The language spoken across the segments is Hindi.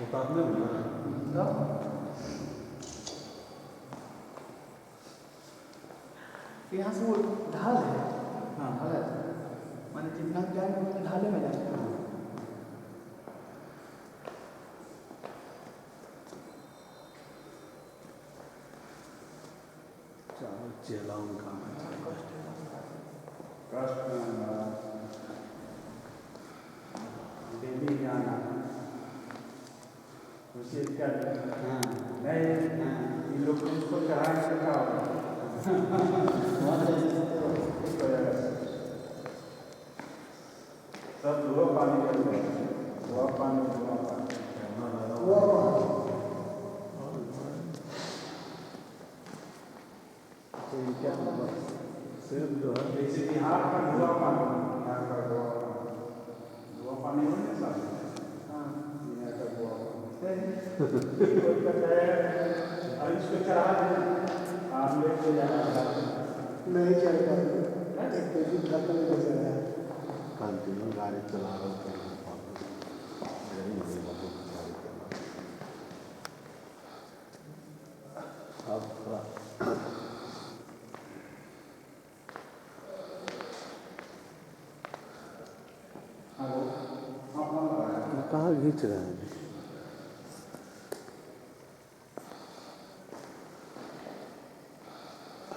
उतारने में ना यहाँ से वो ढाल है। हाँ ढाल है माने जितना जाएंगे उतना ढाले में जाएंगे। चेला उनका देवी जाना उसे क्या नहीं इन लोग को चढ़ा के रखा सब धुआ पानी करते हैं धुआ पानी क्या सिर्फ जो है जैसे बिहार का धुआ पानी यहाँ का धुआ पानी हो ना सर यहाँ का धुआ और इसको चढ़ा दें आम लेके जाना नहीं चलेगा एक तो दिन खत्म हो जाएगा। कंटिन्यू गाड़ी चला रहा हूँ अब थोड़ा कहाँ खींच रहे हैं?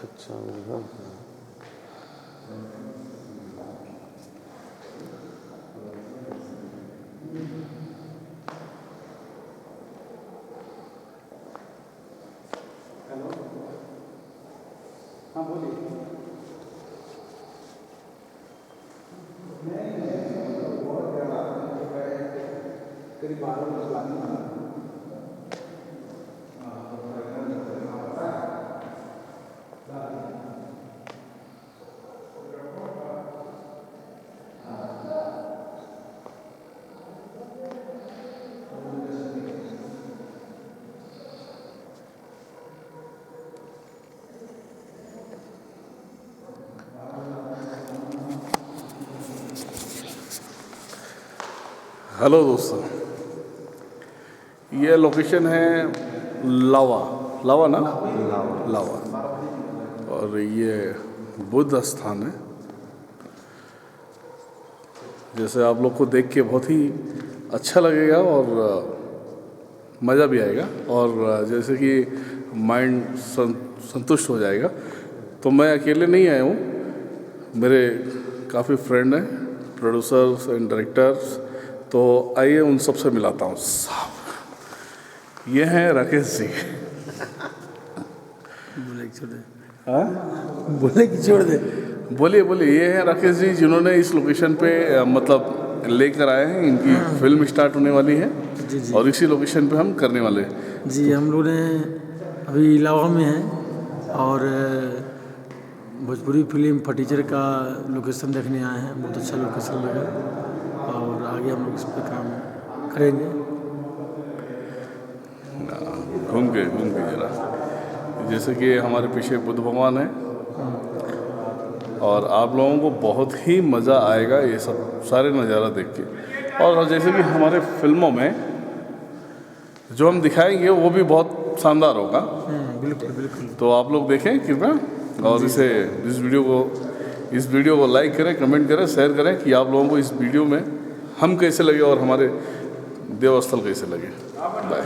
अच्छा उधर हेलो हाँ बोलिए करीब 12 बजे हेलो दोस्तों, ये लोकेशन है लावा लावा ना लावा और ये बुद्ध स्थान है। जैसे आप लोग को देख के बहुत ही अच्छा लगेगा और मज़ा भी आएगा और जैसे कि माइंड संतुष्ट हो जाएगा। तो मैं अकेले नहीं आया हूँ, मेरे काफ़ी फ्रेंड हैं, प्रोड्यूसर्स एंड डायरेक्टर्स। तो आइए उन सबसे मिलाता हूँ। साहब ये हैं राकेश जी। बोले कि छोड़ दे हाँ बोले कि छोड़ दे बोलिए बोलिए। ये हैं राकेश जी जिन्होंने इस लोकेशन पे मतलब लेकर आए हैं। इनकी फिल्म स्टार्ट होने वाली है जी जी और इसी लोकेशन पे हम करने वाले हैं। जी हम लोग ने अभी इलावा में हैं और भोजपुरी फिल्म फटीचर का लोकेशन देखने आए हैं। बहुत अच्छा लोकेशन लगा और आगे हम लोग इस पर काम करेंगे। घूम के जरा, जैसे कि हमारे पीछे बुद्ध भगवान है और आप लोगों को बहुत ही मज़ा आएगा ये सब सारे नज़ारा देख के। और जैसे कि हमारे फिल्मों में जो हम दिखाएंगे वो भी बहुत शानदार होगा। बिल्कुल बिल्कुल। तो आप लोग देखें कृपया और इस वीडियो को लाइक करें, कमेंट करें, शेयर करें कि आप लोगों को इस वीडियो में हम कैसे लगे और हमारे देवस्थल कैसे लगे। बाय।